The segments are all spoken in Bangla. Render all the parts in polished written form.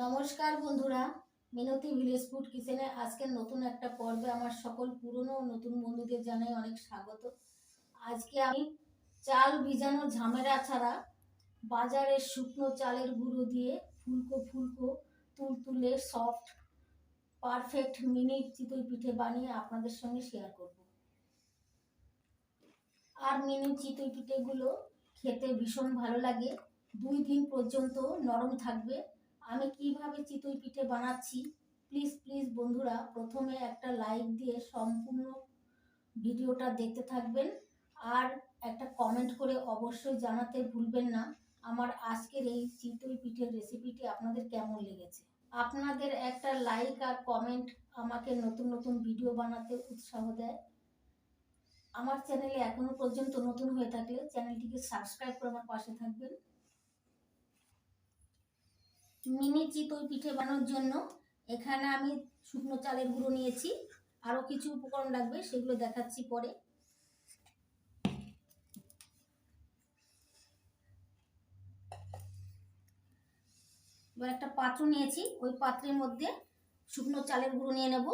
নমস্কার বন্ধুরা, মিনতি ভিলেজ ফুড কিচেনে আজকের নতুন একটা পর্বে আমার সকল পুরনো ও নতুন বন্ধুদের জানাই অনেক স্বাগত। আজকে আমি চাল ভিজানোর ঝামেলা ছাড়া বাজারের শুকনো চালের গুঁড়ো দিয়ে ফুলকো ফুলকো তুলতুলে সফট পারফেক্ট মিনি চিতই পিঠে বানিয়ে আপনাদের সঙ্গে শেয়ার করব। আর মিনি চিতই পিঠেগুলো খেতে ভীষণ ভালো লাগে, 2 দিন পর্যন্ত নরম থাকবে। আমি কিভাবে চিতই পিঠে বানাচ্ছি প্লিজ প্লিজ বন্ধুরা প্রথমে একটা লাইক দিয়ে সম্পূর্ণ ভিডিওটা দেখতে থাকবেন, আর একটা কমেন্ট করে অবশ্যই জানাতে ভুলবেন না আমার আজকের এই চিতই পিঠের রেসিপিটি আপনাদের কেমন লেগেছে। আপনাদের একটা লাইক আর কমেন্ট আমাকে নতুন নতুন ভিডিও বানাতে উৎসাহ দেয়। আমার চ্যানেলে এখনো পর্যন্ত নতুন হয়ে থাকলে চ্যানেলটিকে সাবস্ক্রাইব করে আমার পাশে থাকবেন। মিনি চিতই পিঠে বানানোর জন্য এখানে আমি শুকনো চালের গুঁড়ো নিয়েছি, আরও কিছু উপকরণ লাগবে সেগুলো দেখাচ্ছি পরে। এবার একটা পাত্র নিয়েছি, ওই পাত্রের মধ্যে শুকনো চালের গুঁড়ো নিয়ে নেব।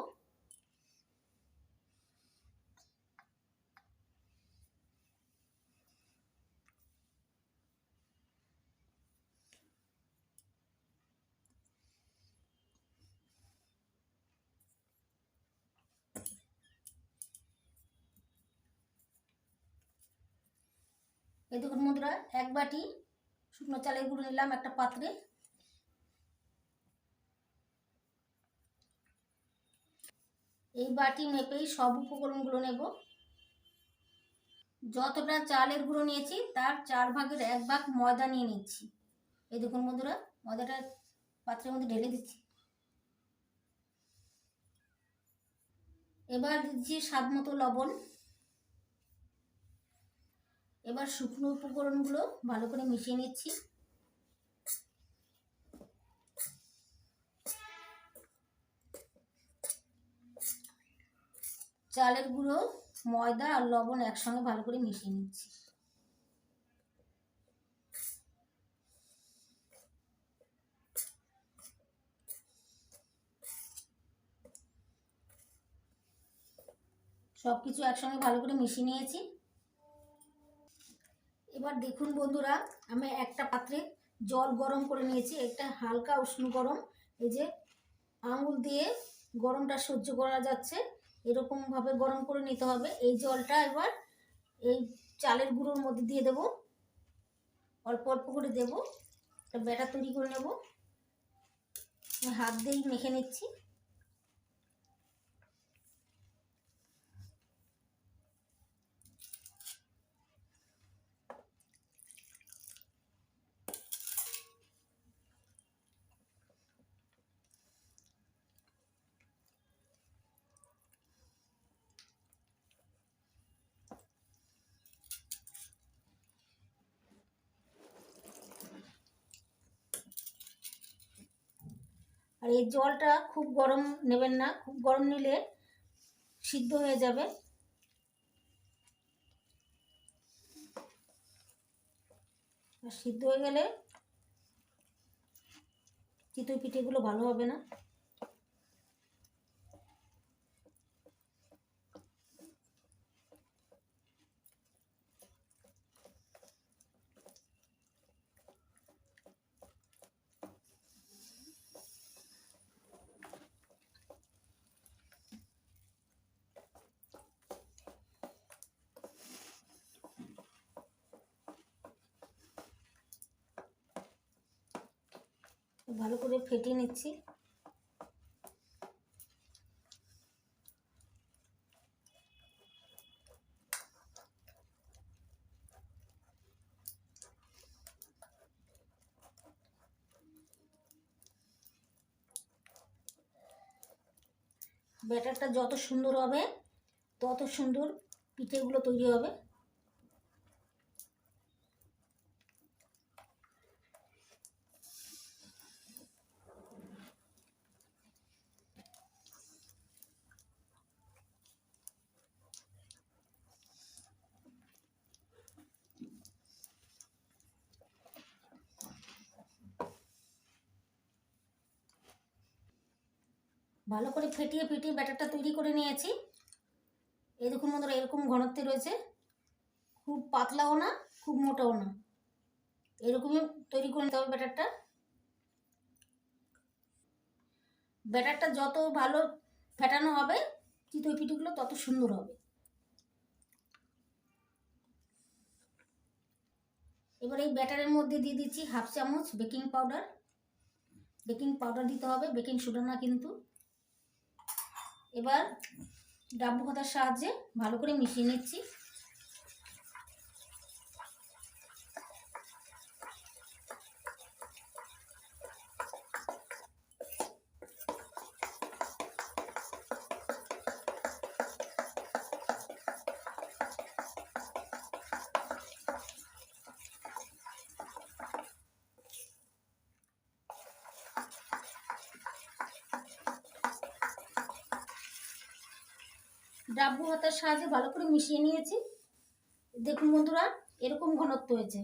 এই দেখুন বন্ধুরা, 1 বাটি শুকনো চালের গুঁড়ো নিলাম একটা পাত্রে। এই বাটি মেপেই সব উপকরণগুলো নেব। যতটা চালের গুঁড়ো নিয়েছি তার 4 ভাগের 1 ভাগ ময়দা নিয়ে নিচ্ছি। এই দেখুন বন্ধুরা, ময়দাটা পাত্রের মধ্যে ঢেলে দিচ্ছি। এবার দিচ্ছি স্বাদ মতো লবণ। এবার শুকনো উপকরণগুলো ভালো করে মিশিয়ে নিচ্ছি। চালের গুঁড়ো, ময়দা আর লবণ একসঙ্গে ভালো করে মিশিয়ে নিচ্ছি। সব কিছু একসঙ্গে ভালো করে মিশিয়ে নিয়েছি। এবার দেখুন বন্ধুরা, আমি একটা পাত্রে জল গরম করে নিয়েছি, একটা হালকা উষ্ণ গরম। এই যে আঙুল দিয়ে গরমটা সহ্য করা যাচ্ছে এরকমভাবে গরম করে নিতে হবে। এই জলটা এবার এই চালের গুঁড়োর মধ্যে দিয়ে দেব, অল্প অল্প করে দেব। একটা ব্যাটার তৈরি করে নেব, হাত দিয়েই মেখে নিচ্ছি। আর এই জলটা খুব গরম নেবেন না, খুব গরম নিলে সিদ্ধ হয়ে যাবে। আর সিদ্ধ হয়ে গেলে চিতই পিঠেগুলো ভালো হবে না। ভালো করে ফেটিয়ে নিচ্ছি। ব্যাটারটা যত সুন্দর হবে তত সুন্দর পিঠেগুলো তৈরি হবে। ভালো করে ফেটিয়ে ফেটিয়ে ব্যাটারটা তৈরি করে নিয়েছি। এই দেখুন বন্ধুরা, এরকম ঘনত্বে রয়েছে, খুব পাতলাও না খুব মোটাও না, এরকমই তৈরি করে নিতে হবে ব্যাটারটা। ব্যাটারটা যত ভালো ফেটানো হবে চিতই পিঠেগুলো তত সুন্দর হবে। এবার এই ব্যাটারের মধ্যে দিয়ে দিচ্ছি হাফ চামচ বেকিং পাউডার। বেকিং পাউডার দিতে হবে, বেকিং সোডা না কিন্তু। এবার ডাব্বু হাতার সাহায্যে ভালো করে মিশিয়ে নিচ্ছি। ডাব্বু হাতার সাহায্যে ভালো করে মিশিয়ে নিয়েছি। দেখুন বন্ধুরা, এরকম ঘনত্ব হয়েছে।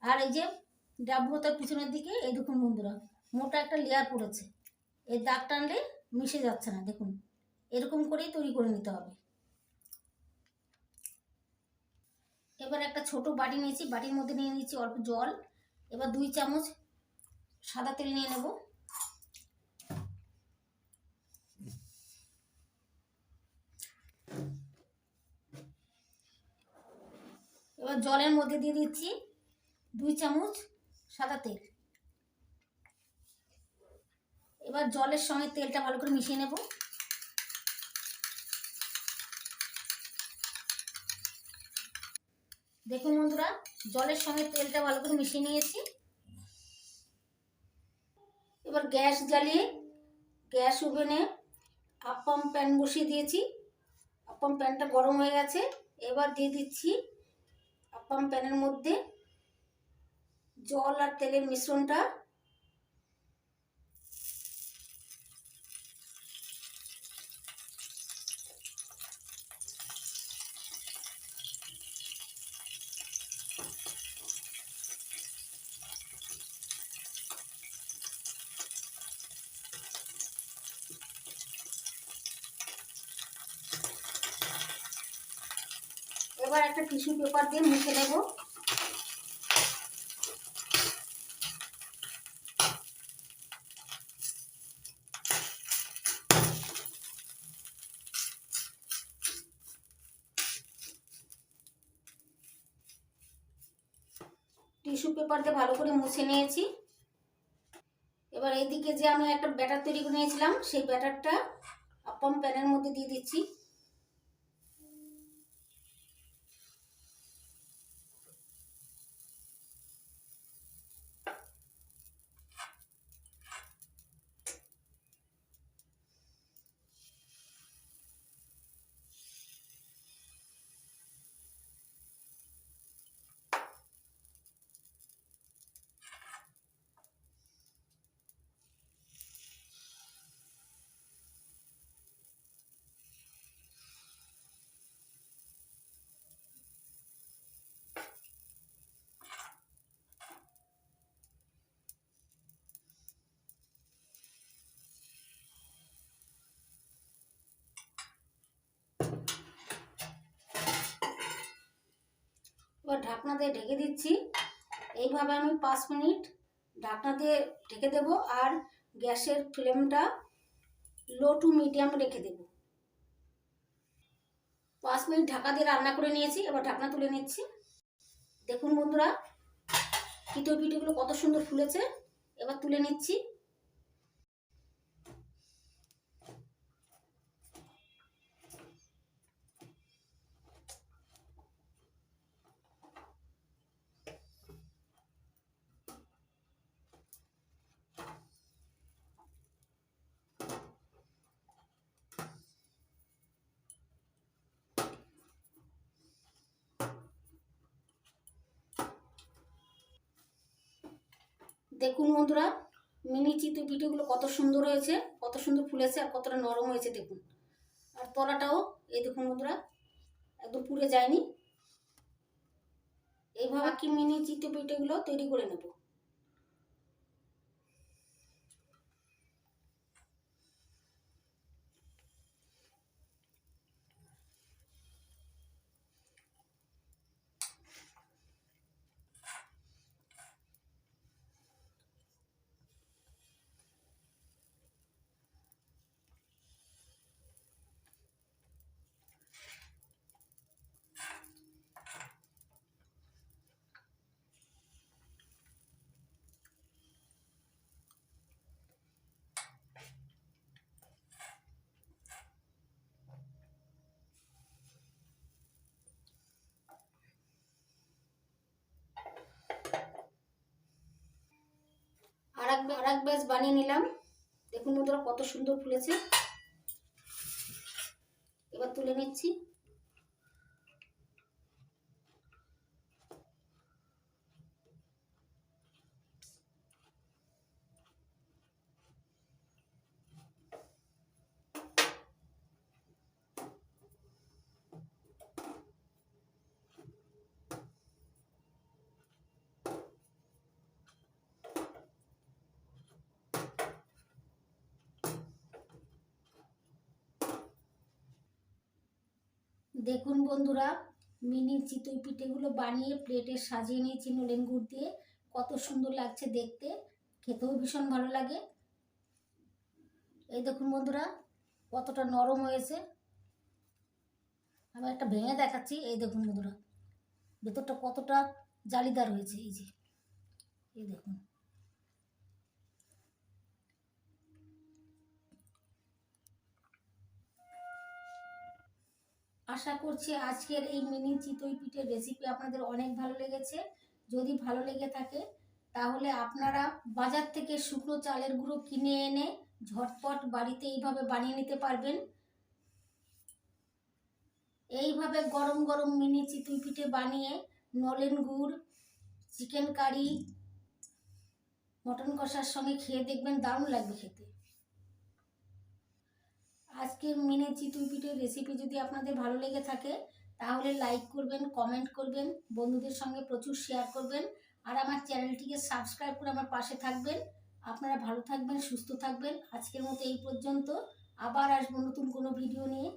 আর এই যে ডাব্বু হাতার পিছনের দিকে এই দেখুন বন্ধুরা, মোটা একটা লেয়ার পড়েছে, এই দাগ টানলে মিশে যাচ্ছে না। দেখুন এরকম করেই তৈরি করে নিতে হবে। এবার একটা ছোট বাটি নিয়েছি, বাটির মধ্যে নিয়ে নিচ্ছি অল্প জল। এবার 2 চামচ সাদা তেল নিয়ে নেব। এবার জলের মধ্যে দিয়ে দিচ্ছি 2 চামচ সাদা তেল। এবার জলের সঙ্গে তেলটা ভালো করে মিশিয়ে নেব। দেখুন বন্ধুরা, জলের সঙ্গে তেলটা ভালো করে মিশিয়ে নিয়েছি। এবার গ্যাস জ্বালিয়ে গ্যাস ওভেনে আপ্পাম প্যান বসিয়ে দিয়েছি। আপ্পাম প্যানটা গরম হয়ে গেছে। এবার দিয়ে দিচ্ছি আপ্পাম প্যানের মধ্যে জল আর তেলের মিশ্রণটা। এবার একটা টিস্যু পেপার দিয়ে মুছে নেব। টিস্যু পেপার দিয়ে ভালো করে মুছে নিয়েছি। এবার এইদিকে যে আমি একটা ব্যাটার তৈরি করে নিয়েছিলাম সেই ব্যাটারটা আপ্পাম প্যানের মধ্যে দিয়ে দিচ্ছি। এবার ঢাকনা দিয়ে ঢেকে দিচ্ছি। এইভাবে আমি 5 মিনিট ঢাকনা দিয়ে ঢেকে দেব। আর গ্যাসের ফ্লেমটা লো টু মিডিয়াম রেখে দেব। 5 মিনিট ঢাকা দিয়ে রান্না করে নিয়েছি। এবার ঢাকনা তুলে নিচ্ছি। দেখুন বন্ধুরা, চিতই পিঠেগুলো কত সুন্দর ফুলেছে। এবার তুলে নিচ্ছি। দেখুন বন্ধুরা, মিনি চিতই পিঠেগুলো কত সুন্দর হয়েছে, কত সুন্দর ফুলেছে আর কতটা নরম হয়েছে দেখুন। আর তলাটাও এই দেখুন বন্ধুরা, একদম পুড়ে যায়নি। এইভাবে কি মিনি চিতই পিঠেগুলো তৈরি করে নেব। এক ব্যাচ বানিয়ে নিলাম। দেখুন বন্ধুরা কত সুন্দর ফুলেছে। এবার তুলে নিচ্ছি। দেখুন বন্ধুরা, মিনি চিতই পিঠেগুলো বানিয়ে প্লেটে সাজিয়ে নিয়েছি নলেন গুড় দিয়ে। কত সুন্দর লাগছে দেখতে, খেতেও ভীষণ ভালো লাগে। এই দেখুন বন্ধুরা কতটা নরম হয়েছে। আমি একটা ভেঙে দেখাচ্ছি। এই দেখুন বন্ধুরা ভেতরটা কতটা জালিদার হয়েছে। এই যে এই দেখুন। আশা করছি আজকের এই মিনি চিতই পিঠের রেসিপি আপনাদের অনেক ভালো লেগেছে। যদি ভালো লেগে থাকে তাহলে আপনারা বাজার থেকে শুকনো চালের গুঁড়ো কিনে এনে ঝটপট বাড়িতে এইভাবে বানিয়ে নিতে পারবেন। এইভাবে গরম গরম মিনি চিতই পিঠে বানিয়ে নলেন গুড়, চিকেন কারি, মটন কষার সঙ্গে খেয়ে দেখবেন, দারুণ লাগবে খেতে। আজকের মিনি চিতই পিঠের রেসিপি যদি আপনাদের ভালো লেগে থাকে তাহলে লাইক করবেন, কমেন্ট করবেন, বন্ধুদের সঙ্গে প্রচুর শেয়ার করবেন, আর আমার চ্যানেলটিকে সাবস্ক্রাইব করে আমার পাশে থাকবেন। আপনারা ভালো থাকবেন, সুস্থ থাকবেন। আজকের মতো এই পর্যন্ত। আবার আসবো নতুন কোনো ভিডিও নিয়ে।